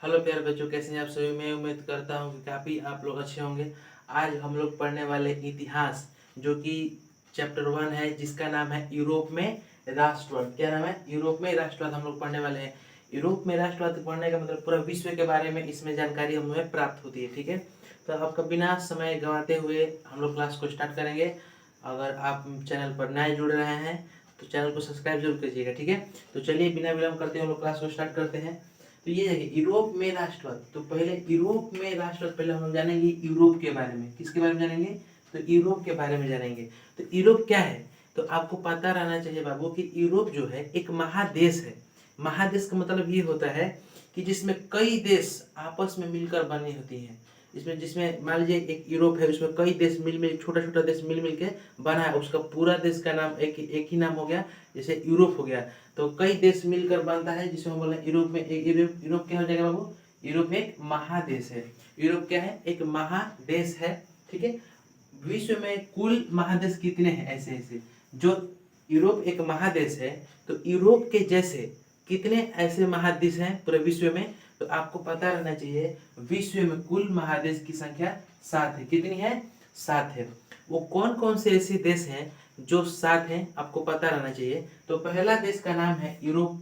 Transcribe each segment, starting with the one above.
Hello प्यारे बच्चों, कैसे हैं आप सभी। मैं उम्मीद करता हूँ कि काफ़ी आप लोग अच्छे होंगे। आज हम लोग पढ़ने वाले इतिहास, जो कि चैप्टर 1 है, जिसका नाम है यूरोप में राष्ट्रवाद। क्या नाम है? यूरोप में राष्ट्रवाद हम लोग पढ़ने वाले हैं। यूरोप में राष्ट्रवाद पढ़ने का मतलब पूरा विश्व के बारे में इसमें जानकारी हमें प्राप्त होती है। ठीक है, तो आपका बिना समय गंवाते हुए हम लोग क्लास को स्टार्ट करेंगे। अगर आप चैनल पर नए जुड़ रहे हैं तो चैनल को सब्सक्राइब जरूर कीजिएगा। ठीक है, तो चलिए बिना विलम्ब करते हुए हम लोग क्लास को स्टार्ट करते हैं। तो ये देखिए, यूरोप में राष्ट्रवाद। तो पहले यूरोप में राष्ट्रवाद, पहले हम लोग जानेंगे यूरोप के बारे में। किसके बारे में जानेंगे? तो यूरोप के बारे में जानेंगे। तो यूरोप क्या है? तो आपको पता रहना चाहिए बाबू कि यूरोप जो है एक महादेश है। महादेश का मतलब ये होता है कि जिसमें कई देश आपस में मिलकर बनी होती हैं। इसमें जिसमें मान लीजिए एक यूरोप है, उसमें कई देश मिल छोटा छोटा देश मिल के बना है। उसका पूरा देश का नाम एक ही नाम हो गया, जैसे यूरोप हो गया। तो कई देश मिलकर बनता है, जिसमें हम बोले यूरोप में एक यूरोप क्या हो जाएगा बाबू? यूरोप एक महादेश है। यूरोप क्या है? एक महादेश है। ठीक है, विश्व में कुल महादेश कितने हैं? ऐसे ऐसे जो यूरोप एक महादेश है, तो यूरोप के जैसे कितने ऐसे महादेश हैं पूरे विश्व में? तो आपको पता रहना चाहिए, विश्व में कुल महादेश की संख्या 7 है। कितनी है? 7 है। वो कौन कौन से ऐसे देश हैं जो 7 हैं, आपको पता रहना चाहिए। तो पहला देश का नाम है यूरोप,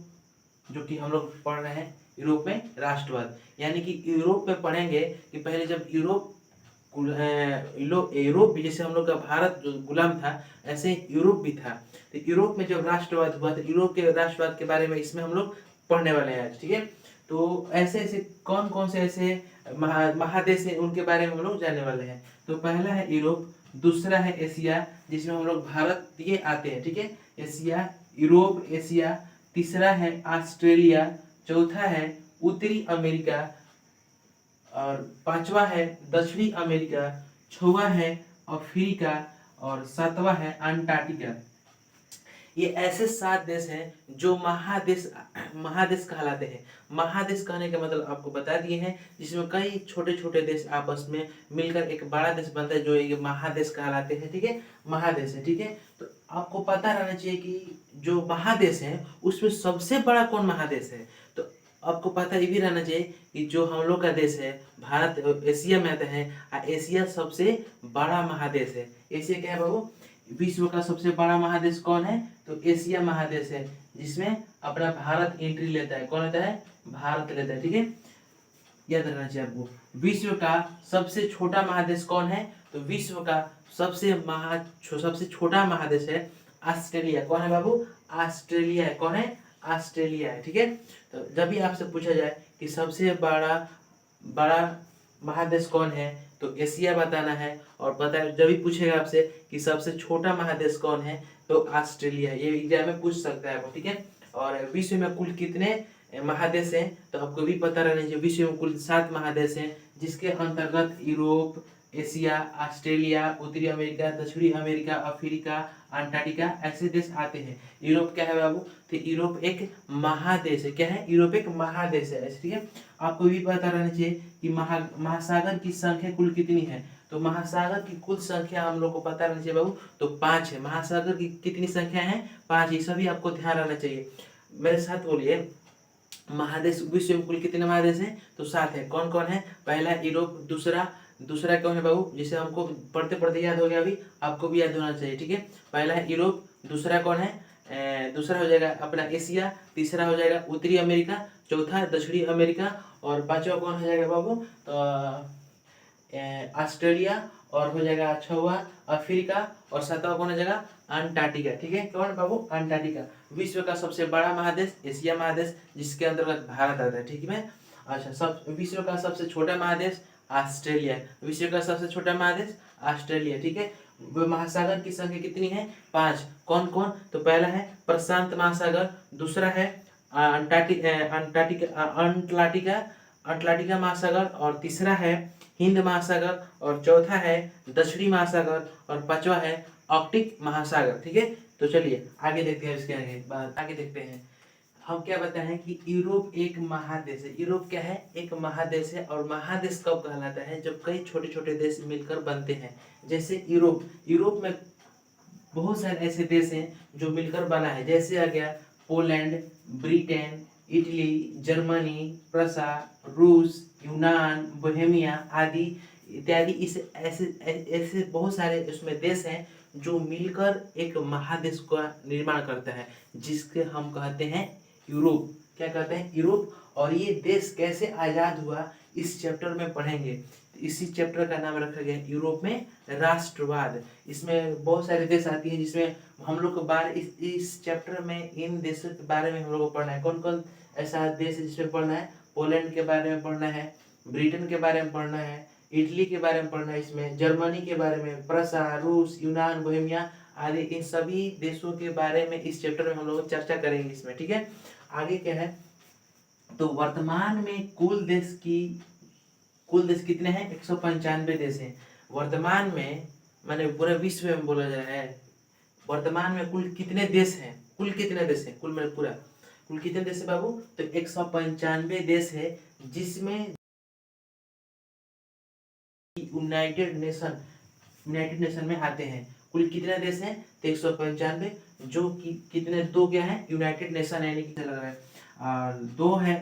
जो कि हम लोग पढ़ रहे हैं यूरोप में राष्ट्रवाद। यानी कि यूरोप में पढ़ेंगे कि पहले जब यूरोप यूरोप भी, जैसे हम लोग का भारत जो गुलाम था, ऐसे यूरोप भी था। तो यूरोप में जब राष्ट्रवाद हुआ, तो यूरोप के राष्ट्रवाद के बारे में इसमें हम लोग पढ़ने वाले हैं आज। ठीक है, तो ऐसे ऐसे कौन कौन से ऐसे महादेश हैं, उनके बारे में हम लोग जानने वाले हैं। तो पहला है यूरोप, दूसरा है एशिया, जिसमें हम लोग भारत ये आते हैं। ठीक है, एशिया, यूरोप, एशिया। तीसरा है ऑस्ट्रेलिया, चौथा है उत्तरी अमेरिका, और पांचवा है दक्षिणी अमेरिका, छठवां है अफ्रीका, और सातवां है अंटार्कटिका। ये ऐसे 7 देश हैं जो महादेश महादेश कहलाते हैं। महादेश कहने का मतलब आपको बता दिए हैं, जिसमें कई छोटे छोटे देश आपस में मिलकर एक बड़ा देश बनता है, जो ये महादेश कहलाते हैं। ठीक है, महादेश है। ठीक है, तो आपको पता रहना चाहिए कि जो महादेश है उसमें सबसे बड़ा कौन महादेश है। तो आपको पता ये भी रहना चाहिए कि जो हम लोग का देश है भारत, एशिया में आता है, एशिया सबसे बड़ा महादेश है। एशिया क्या है बाबू? विश्व का सबसे बड़ा महादेश कौन है? तो एशिया महादेश है, जिसमें अपना भारत एंट्री लेता है। कौन लेता है? भारत लेता है। ठीक है, याद रखना चाहिए आपको। विश्व का सबसे छोटा महादेश कौन है? तो विश्व का सबसे छोटा महादेश है ऑस्ट्रेलिया। कौन है बाबू? ऑस्ट्रेलिया है। कौन है? ऑस्ट्रेलिया है। ठीक है, तो जब भी आपसे पूछा जाए कि सबसे बड़ा बड़ा महादेश कौन है, तो एशिया बताना है। और पता है, जब भी पूछेगा आपसे कि सबसे छोटा महादेश कौन है, तो ऑस्ट्रेलिया। ये एग्जाम में पूछ सकता है आपको। ठीक है, और विश्व में कुल कितने महादेश हैं, तो आपको भी पता रहना चाहिए। विश्व में कुल 7 महादेश हैं, जिसके अंतर्गत यूरोप, एशिया, ऑस्ट्रेलिया, उत्तरी अमेरिका, दक्षिणी अमेरिका, अफ्रीका, अंटार्कटिका ऐसे देश आते हैं। यूरोप क्या है बाबू? तो यूरोप एक महादेश है। क्या है? यूरोप एक महादेश है। ठीक है, आपको भी पता रहना चाहिए कि महासागर की संख्या कुल कितनी है। तो महासागर की कुल संख्या हम लोग को पता रहना चाहिए बाबू, तो 5 है। महासागर की कितनी संख्या है? 5। ये सभी आपको ध्यान रखना चाहिए। मेरे साथ बोलिए, महादेश विश्व में कुल कितने महादेश हैं? तो 7 है। कौन कौन है? पहला यूरोप, दूसरा दूसरा कौन है बाबू? जिसे हमको पढ़ते पढ़ते याद हो गया, अभी आपको भी याद होना चाहिए। ठीक है, पहला है यूरोप, दूसरा कौन है? दूसरा हो जाएगा अपना एशिया, तीसरा हो जाएगा उत्तरी अमेरिका, चौथा दक्षिणी अमेरिका, और पांचवा कौन हो जाएगा बाबू? तो ऑस्ट्रेलिया, और हो जाएगा छठवा अफ्रीका, और सातवां कौन हो जाएगा? अंटार्कटिका। ठीक है, कौन बाबू? अंटार्कटिका। विश्व का सबसे बड़ा महादेश एशिया महादेश, जिसके अंतर्गत भारत आता है। ठीक है, अच्छा, सब विश्व का सबसे छोटा महादेश ऑस्ट्रेलिया। विश्व का सबसे छोटा महादेश ऑस्ट्रेलिया। ठीक है, महासागर की संख्या कितनी है? 5। कौन कौन? तो पहला है प्रशांत महासागर, दूसरा है अंटार्कटिका अटलांटिका महासागर, और तीसरा है हिंद महासागर, और चौथा है दक्षिणी महासागर, और पांचवा है आर्कटिक महासागर। ठीक है, तो चलिए आगे देखते हैं। इसके आगे देखते हैं। हम क्या बताए हैं कि यूरोप एक महादेश है। यूरोप क्या है? एक महादेश है। और महादेश कब कहलाता है? जब कई छोटे छोटे देश मिलकर बनते हैं। जैसे यूरोप में बहुत सारे ऐसे देश हैं जो मिलकर बना है। जैसे आ गया पोलैंड, ब्रिटेन, इटली, जर्मनी, प्रसा, रूस, यूनान, बोहेमिया आदि इत्यादि। इस ऐसे ऐसे बहुत सारे उसमें देश हैं जो मिलकर एक महादेश का निर्माण करता है, जिसके हम कहते हैं यूरोप। क्या कहते हैं? यूरोप। और ये देश कैसे आज़ाद हुआ इस चैप्टर में पढ़ेंगे। इसी चैप्टर का नाम रखा गया है यूरोप में राष्ट्रवाद। इसमें बहुत सारे देश आती हैं जिसमें हम लोग को इस चैप्टर में इन देशों के बारे में हम लोग को पढ़ना है। कौन कौन ऐसा देश है जिसमें पढ़ना है? पोलैंड के बारे में पढ़ना है, ब्रिटेन के बारे में पढ़ना है, इटली के बारे में पढ़ना है, इसमें जर्मनी के बारे में, प्रसा, रूस, यूनान, बोहेमिया आदि इन सभी देशों के बारे में इस चैप्टर में हम लोग चर्चा करेंगे इसमें। ठीक है, आगे क्या है? तो वर्तमान में कुल देश कितने हैं? 195 देश हैं वर्तमान में। माने पूरे विश्व में बोला जा रहा है वर्तमान में कुल कितने देश हैं? कुल कितने देश हैं? कुल में पूरा कुल कितने देश है बाबू? तो 195 देश है, जिसमें यूनाइटेड नेशन में आते हैं। कुल कितने देश हैं? तो 195, जो कि कितने दो क्या है? यूनाइटेड नेशन यानी कि लग रहा है और दो है।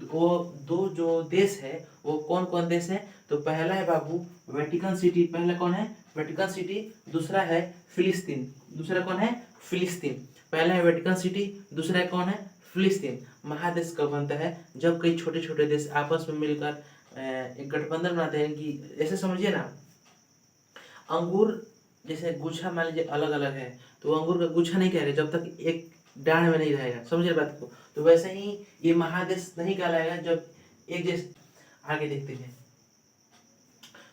वो दो जो देश है वो कौन कौन देश है? तो पहला है बाबू वेटिकन सिटी। पहला कौन है? Vatican city. दूसरा है फिलिस्तीन। दूसरा कौन है? फिलिस्तीन। पहला है वेटिकन सिटी, दूसरा कौन है? फिलिस्तीन। महादेश कब बनता है? जब कई छोटे छोटे देश आपस में मिलकर एक गठबंधन बनाते हैं। कि ऐसे समझिए ना, अंगूर जैसे गुच्छा मान लीजिए अलग अलग है, तो अंगूर का गुच्छा नहीं कह रहे जब तक एक डाढ़ में नहीं रहेगा। समझिए बात को। तो वैसे ही ये महादेश नहीं कहलाएगा जब एक जैसे। आगे देखते हैं,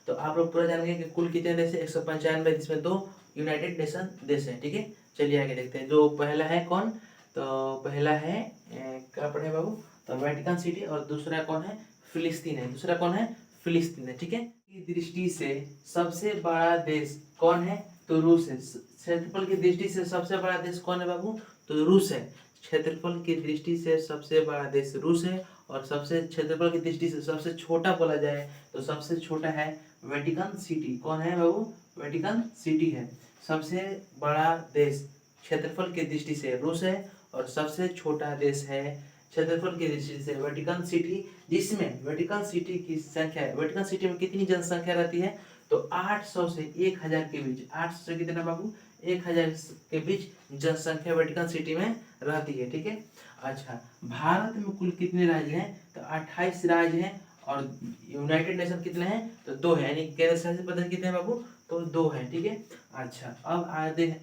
तो आप लोग पूरा जानेंगे कि कुल कितने देश है? 195, जिसमें 2 यूनाइटेड नेशन देश है। ठीक है, चलिए आगे देखते हैं। जो पहला है कौन? तो पहला है क्या पढ़े बाबू? तो वेटिकन सिटी। और दूसरा कौन है? फिलिस्तीन है। दूसरा कौन है? फिलिस्तीन है। ठीक है, की दृष्टि से सबसे बड़ा देश कौन है? तो रूस है। क्षेत्रफल की दृष्टि से सबसे बड़ा देश कौन है बाबू? तो रूस है। क्षेत्रफल की दृष्टि से सबसे बड़ा देश रूस है। और सबसे क्षेत्रफल की दृष्टि से सबसे छोटा बोला जाए तो सबसे छोटा है वेटिकन सिटी। कौन है बाबू? वेटिकन सिटी है। सबसे बड़ा देश क्षेत्रफल की दृष्टि से रूस है और सबसे छोटा देश है क्षेत्रफल की दृष्टि से वेटिकन सिटी, जिसमें वेटिकन सिटी की संख्या है। वेटिकन सिटी में कितनी जनसंख्या रहती है? तो 800 से 1000 के बीच। 800 से कितना बाबू? 1000 के बीच जनसंख्या वेटिकन सिटी में रहती है। ठीक है, अच्छा, भारत में कुल कितने राज्य हैं? तो 28 राज्य हैं। और यूनाइटेड नेशन कितने हैं? तो 2 है, यानी केंद्र शासित प्रदेश कितने हैं बाबू? तो 2 है। ठीक है, अच्छा, अब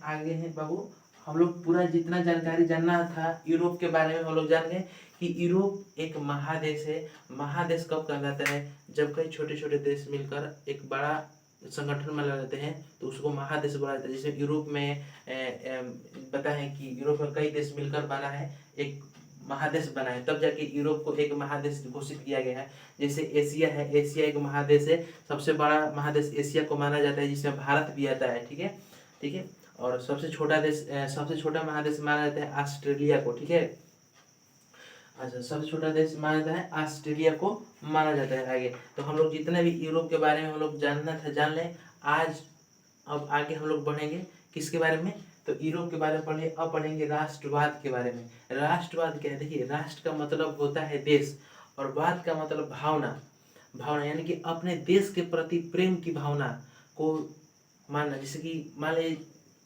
आगे है बाबू। हम लोग पूरा जितना जानकारी जानना था यूरोप के बारे में हम लोग जान गए कि यूरोप एक महादेश है। महादेश कब कहलाता है? जब कई छोटे छोटे देश मिलकर एक बड़ा संगठन में रहते हैं तो उसको महादेश बोला जाता है। जैसे यूरोप में पता है कि यूरोप में कई देश मिलकर बना है, एक महादेश बना है, तब जाके यूरोप को एक महादेश घोषित किया गया है। जैसे एशिया है, एशिया एक महादेश है। सबसे बड़ा महादेश एशिया को माना जाता है, जिसमें भारत भी आता है। ठीक है, ठीक है। और सबसे छोटा देश सबसे छोटा महादेश माना जाता है ऑस्ट्रेलिया को। ठीक है, अच्छा, सबसे छोटा देश माना जाता है ऑस्ट्रेलिया को माना जाता है। आगे तो हम लोग जितने भी यूरोप के बारे में हम लोग जानना था जान लें आज। अब आगे हम लोग बढ़ेंगे किसके बारे में? तो यूरोप के बारे में पढ़ेंगे। अब पढ़ेंगे राष्ट्रवाद के बारे में। राष्ट्रवाद क्या है? देखिए, राष्ट्र का मतलब होता है देश, और वाद का मतलब भावना। भावना यानी कि अपने देश के प्रति प्रेम की भावना को मानना। जैसे कि मान लीजिए,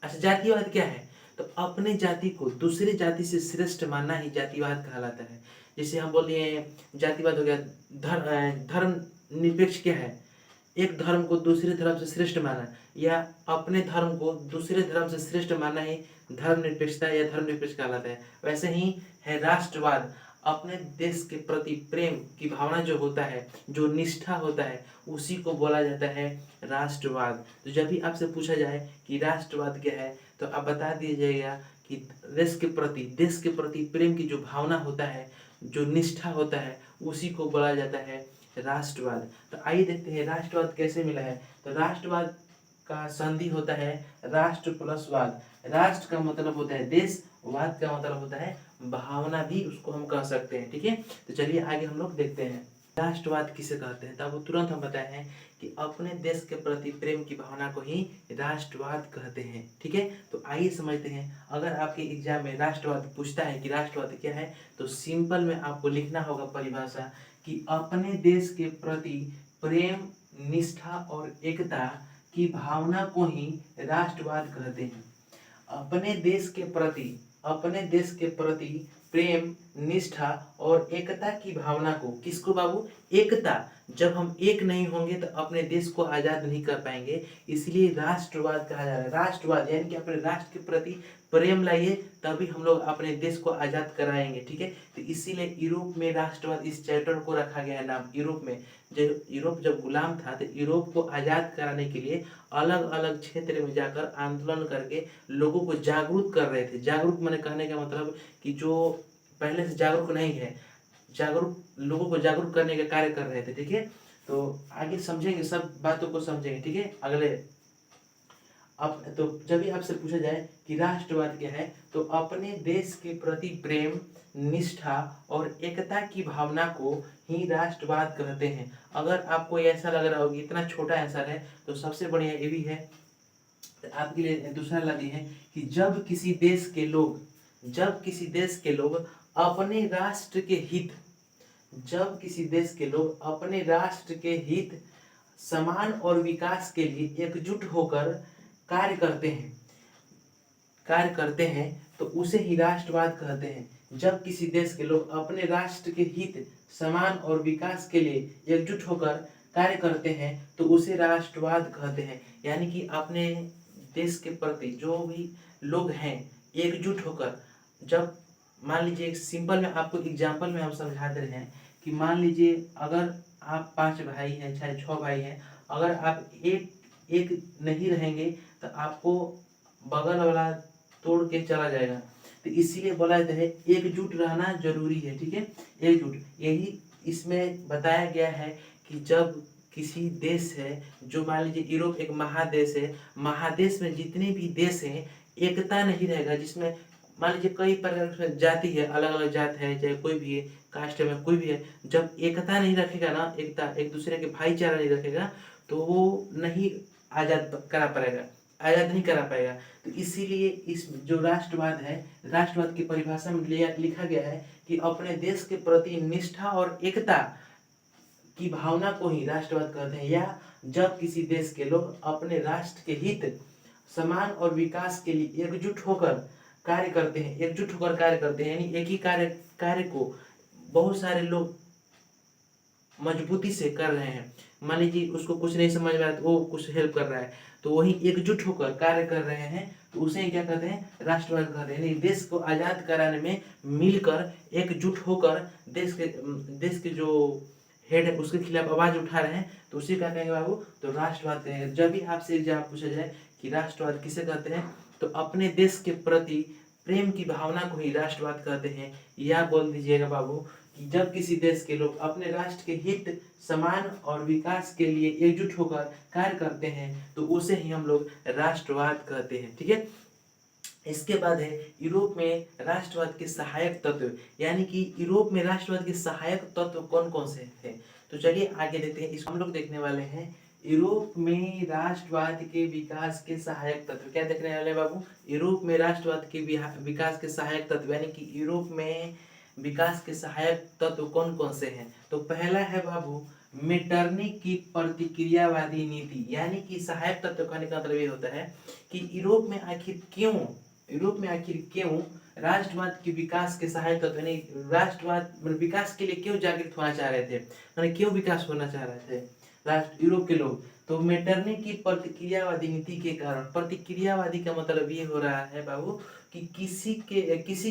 अच्छा, जातिवाद क्या है? तो अपने जाति को दूसरे जाति से श्रेष्ठ मानना ही जातिवाद कहलाता है। जैसे हम बोलिए जातिवाद हो गया। धर्म निरपेक्ष क्या है? एक धर्म को दूसरे धर्म से श्रेष्ठ मानना, या अपने धर्म को दूसरे धर्म से श्रेष्ठ मानना ही धर्म निरपेक्षता या धर्म निरपेक्ष कहलाता है। वैसे ही है राष्ट्रवाद। अपने देश के प्रति प्रेम की भावना जो होता है, जो निष्ठा होता है, उसी को बोला जाता है राष्ट्रवाद। तो जब भी आपसे पूछा जाए कि राष्ट्रवाद क्या है, तो आप बता दीजिएगा कि देश के प्रति प्रेम की जो भावना होता है, जो निष्ठा होता है, उसी को बोला जाता है राष्ट्रवाद। तो आइए देखते हैं राष्ट्रवाद कैसे मिला है। तो राष्ट्रवाद का संधि होता है राष्ट्र प्लस वाद। राष्ट्र का मतलब होता है देश, वाद का मतलब होता है भावना, भी उसको हम कह सकते हैं। ठीक है, तो चलिए आगे हम लोग देखते हैं। राष्ट्रवाद किसे कहते हैं, तब तुरंत हम बताए हैं कि अपने देश के प्रति प्रेम की भावना को ही राष्ट्रवाद कहते हैं। ठीक है, तो आइए समझते हैं। अगर आपके एग्जाम में राष्ट्रवाद पूछता है कि राष्ट्रवाद क्या है, तो सिंपल में आपको लिखना होगा परिभाषा कि अपने देश के प्रति प्रेम, निष्ठा और एकता की भावना को ही राष्ट्रवाद कहते हैं। अपने देश के प्रति प्रेम, निष्ठा और एकता की भावना को, किसको बाबू? एकता। जब हम एक नहीं होंगे तो अपने देश को आजाद नहीं कर पाएंगे, इसलिए राष्ट्रवाद कहा जा रहा है। राष्ट्रवाद यानी कि अपने राष्ट्र के प्रति प्रेम लाइए, तभी हम लोग अपने देश को आजाद कराएंगे। ठीक है, तो इसीलिए यूरोप में राष्ट्रवाद इस चैप्टर को रखा गया है नाम। यूरोप जब गुलाम था तो यूरोप को आजाद कराने के लिए अलग अलग क्षेत्र में जाकर आंदोलन करके लोगों को जागरूक कर रहे थे। जागरूक मैंने कहने का मतलब कि जो पहले से जागरूक नहीं है, लोगों को जागरूक करने का कार्य कर रहे थे। ठीक है, तो आगे समझेंगे, सब बातों को समझेंगे। ठीक है, अगले अब तो जब भी आपसे पूछा जाए कि राष्ट्रवाद क्या है, तो अपने देश के प्रति प्रेम, निष्ठा और एकता की भावना को ही राष्ट्रवाद कहते हैं। अगर आपको ऐसा लग रहा हो कि इतना छोटा आंसर है, तो सबसे बढ़िया ये भी है, तो आपके लिए दूसरा लगी है कि जब किसी देश के लोग अपने राष्ट्र के हित, सम्मान और विकास के लिए एकजुट होकर कार्य करते हैं तो उसे ही राष्ट्रवाद कहते हैं। जब किसी देश के लोग अपने राष्ट्र के हित, सम्मान और विकास के लिए एकजुट होकर कार्य करते हैं तो उसे राष्ट्रवाद कहते हैं। यानी कि अपने देश के प्रति जो भी लोग हैं एकजुट होकर, जब मान लीजिए एक सिंपल में आपको एग्जाम्पल में हम समझा दे रहे हैं कि मान लीजिए अगर आप 5 भाई हैं, चाहे 6 भाई हैं, अगर आप एक नहीं रहेंगे तो आपको बगल वाला तोड़ के चला जाएगा। तो इसीलिए बोला जाता है एकजुट रहना जरूरी है। ठीक है, एकजुट, यही इसमें बताया गया है कि जब किसी देश है, जो मान लीजिए यूरोप एक महादेश है, महादेश में जितने भी देश हैं एकता नहीं रहेगा, जिसमें मान लीजिए कई प्रकार की जाति है, अलग अलग जात है, चाहे कोई भी है, कास्ट में कोई भी है, जब एकता नहीं रखेगा ना, एकता, एक दूसरे के भाईचारा नहीं रखेगा, तो वो नहीं आजाद नहीं करा पाएगा। तो इसीलिए इस जो राष्ट्रवाद है, राष्ट्रवाद की परिभाषा में लिखा गया है कि अपने देश के प्रति निष्ठा और एकता की भावना को ही राष्ट्रवाद कहते हैं। या जब किसी देश के लोग अपने राष्ट्र के हित, सम्मान और विकास के लिए एकजुट होकर कार्य करते हैं, यानी एक ही कार्य को बहुत सारे लोग मजबूती से कर रहे हैं। मान लीजिए उसको कुछ नहीं समझ में आ रहा तो वो कुछ हेल्प कर रहा है, तो वही एकजुट होकर कार्य कर रहे हैं, तो उसे क्या कहते हैं? राष्ट्रवाद कहते हैं। यानी देश को आजाद कराने में मिलकर, एकजुट होकर देश के जो हेड है उसके खिलाफ आवाज उठा रहे हैं, तो उसे क्या कहेंगे बाबू? तो राष्ट्रवाद कहेंगे। जब भी आपसे एग्जाम पूछा जाए कि राष्ट्रवाद किसे कहते हैं, तो अपने देश के प्रति प्रेम की भावना को ही राष्ट्रवाद कहते हैं। या बोल दीजिएगा बाबू कि जब किसी देश के लोग अपने राष्ट्र के हित, सम्मान और विकास के लिए एकजुट होकर कार्य करते हैं तो उसे ही हम लोग राष्ट्रवाद कहते हैं। ठीक है, इसके बाद है यूरोप में राष्ट्रवाद के सहायक तत्व, यानी कि यूरोप में राष्ट्रवाद के सहायक तत्व कौन कौन से हैं। तो चलिए आगे देखते हैं। इसको हम लोग देखने वाले हैं यूरोप में राष्ट्रवाद के विकास के सहायक तत्व। क्या देखने वाले बाबू? यूरोप में राष्ट्रवाद के विकास के सहायक तत्व, यानी कि यूरोप में विकास के सहायक तत्व कौन कौन से हैं। तो पहला है बाबू मेटरनिक की प्रतिक्रियावादी नीति, यानी कि सहायक तत्व कहने का मतलब ये होता है कि यूरोप में आखिर क्यों राष्ट्रवाद के विकास के सहायक तत्व, यानी राष्ट्रवाद विकास के लिए क्यों जागृत होना चाह रहे थे, यानी क्यों विकास होना चाह रहे थे यूरोप के लोग। तो मेटरनिक की प्रतिक्रियावादी नीति के कारण, प्रतिक्रियावादी का मतलब ये हो रहा है बाबू कि किसी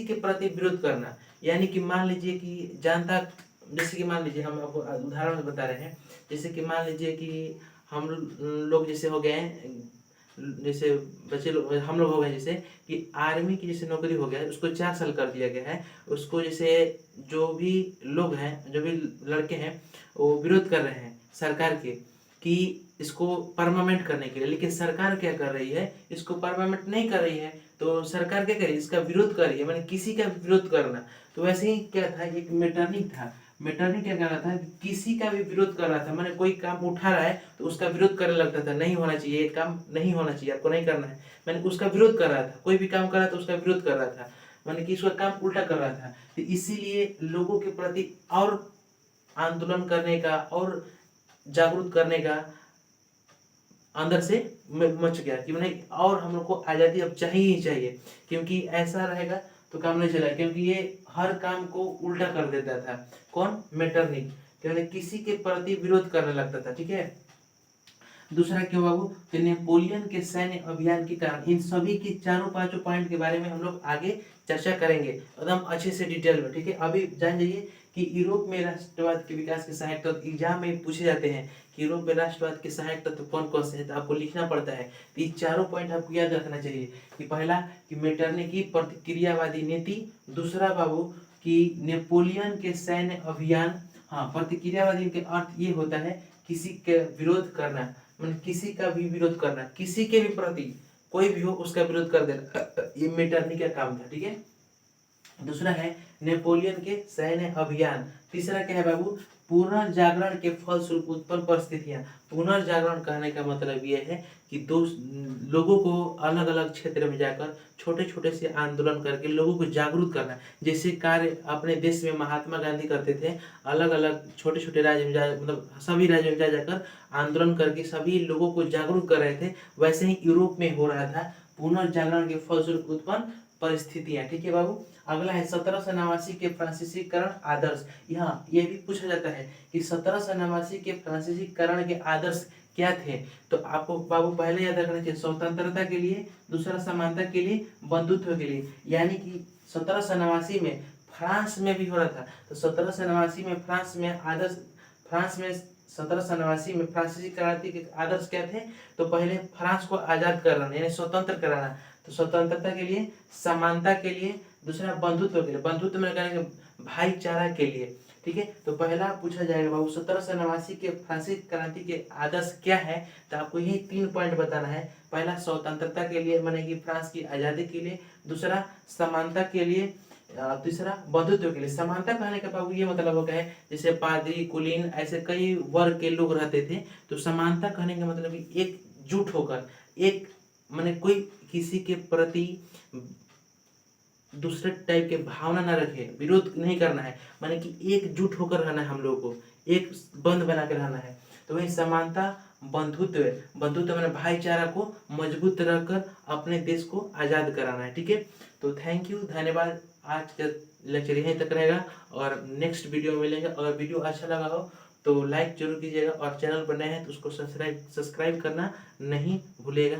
के प्रति विरोध करना, यानी कि मान लीजिए कि जनता, जैसे कि मान लीजिए हम आपको उदाहरण बता रहे हैं, जैसे कि मान लीजिए कि हम लोग जैसे हो गए, जैसे बच्चे लोग, हम लोग हो गए जैसे कि आर्मी की जैसे नौकरी हो गया है, उसको 4 साल कर दिया गया है, उसको जैसे जो भी लोग हैं, जो भी लड़के हैं, वो विरोध कर रहे हैं सरकार के कि इसको परमानेंट करने के लिए, लेकिन सरकार क्या कर रही है? इसको परमानेंट नहीं कर रही है। तो सरकार क्या कर रही है? इसका विरोध कर रही है, माने किसी का विरोध करना। तो वैसे ही क्या था, एक मेटरनिक था, मेटरनिटी क्या कर रहा था कि किसी का भी विरोध कर रहा था, मैंने कोई काम उठा रहा है तो उसका विरोध करने लगता था, नहीं होना चाहिए, ये काम नहीं होना चाहिए, आपको नहीं करना है, मैंने उसका विरोध कर रहा था, कोई भी काम कर रहा था उसका विरोध कर रहा था, मैंने कि उसका काम उल्टा कर रहा था। तो इसीलिए लोगों के प्रति और आंदोलन करने का और जागरूक करने का अंदर से मच गया कि नहीं, और हम लोग को आज़ादी अब चाहिए ही चाहिए, क्योंकि ऐसा रहेगा तो काम नहीं चला, क्योंकि ये हर काम को उल्टा कर देता था। कौन? मेटरनिख, क्योंकि किसी के प्रति विरोध करने लगता था। ठीक है, दूसरा क्यों बाबू? तो नेपोलियन के सैन्य अभियान के कारण। इन सभी की चारों पांचों पॉइंट के बारे में हम लोग आगे चर्चा करेंगे एकदम अच्छे से डिटेल में। ठीक है, अभी जान जाइए कि यूरोप में राष्ट्रवाद के विकास के सहायक तत्व एग्जाम में पूछे जाते हैं कि यूरोप में राष्ट्रवाद के सहायक तत्व कौन कौन से हैं, तो आपको लिखना पड़ता है। तो ये चारों पॉइंट आपको याद रखना चाहिए कि पहला कि मेटरनिख की प्रतिक्रियावादी नीति, दूसरा बाबू कि नेपोलियन के सैन्य अभियान। हाँ, प्रतिक्रियावादी के अर्थ ये होता है किसी के विरोध करना, मतलब किसी का भी विरोध करना, किसी के भी प्रति कोई भी हो उसका विरोध कर देना, ये मेटरनिख का काम था। ठीक है, दूसरा है नेपोलियन के सैन्य अभियान। तीसरा क्या है बाबू? पुनर्जागरण के फलस्वरूप उत्पन्न परिस्थितियां। पुनर्जागरण कहने का मतलब ये है कि दो लोगों को अलग अलग क्षेत्र में जाकर छोटे छोटे से आंदोलन करके लोगों को जागरूक करना, जैसे कार्य अपने देश में महात्मा गांधी करते थे, अलग अलग छोटे छोटे राज्य में जा, मतलब सभी राज्यों में जा जाकर आंदोलन करके सभी लोगों को जागरूक कर रहे थे, वैसे ही यूरोप में हो रहा था पुनर्जागरण के फलस्वरूप उत्पन्न परिस्थितियां। ठीक है बाबू, अगला है 1789 के फ्रांसीसीकरण आदर्श। यहाँ ये भी पूछा जाता है कि 1789 के फ्रांसीसीकरण के आदर्श क्या थे, तो आपको बाबू पहले याद रखना चाहिए, स्वतंत्रता के लिए, दूसरा समानता के लिए, बंधुत्व के लिए। यानी कि 1789 में फ्रांस में भी हो रहा था, तो 1789 में फ्रांस में आदर्श, फ्रांस में 1789 में फ्रांसीसी क्रांति के आदर्श क्या थे, तो पहले फ्रांस को आजाद कराना यानी स्वतंत्र कराना, तो स्वतंत्रता के लिए, समानता के लिए, दूसरा बंधुत्व के लिए, बंधुत्व में करेंगे भाईचारा के लिए। ठीक है, तो पहला पूछा जाएगा बाबू 1789 के फ्रांसीसी क्रांति के आदर्श क्या है, तो आपको यही 3 पॉइंट बताना है। पहला स्वतंत्रता के लिए माने कि फ्रांस की आजादी के लिए, दूसरा समानता के लिए, तीसरा बंधुत्व के लिए। समानता कहने का बाबू ये मतलब होता है जैसे पादरी, कुलीन, ऐसे कई वर्ग के लोग रहते थे, तो समानता कहने का मतलब एकजुट होकर, एक माने कोई किसी के प्रति दूसरे टाइप के भावना ना रखे, विरोध नहीं करना है, माने कि एकजुट होकर रहना है, हम लोगों को एक बंध बना के रहना है। तो वही समानता, बंधुत्व, बंधुत्व मैंने भाईचारा को मजबूत रखकर अपने देश को आजाद कराना है। ठीक है, तो थैंक यू, धन्यवाद। आज का लेक्चर यहीं तक रहेगा और नेक्स्ट वीडियो में मिलेंगे। अगर वीडियो अच्छा लगा हो तो लाइक जरूर कीजिएगा और चैनल पर नए हैं तो उसको सब्सक्राइब करना नहीं भूलिएगा।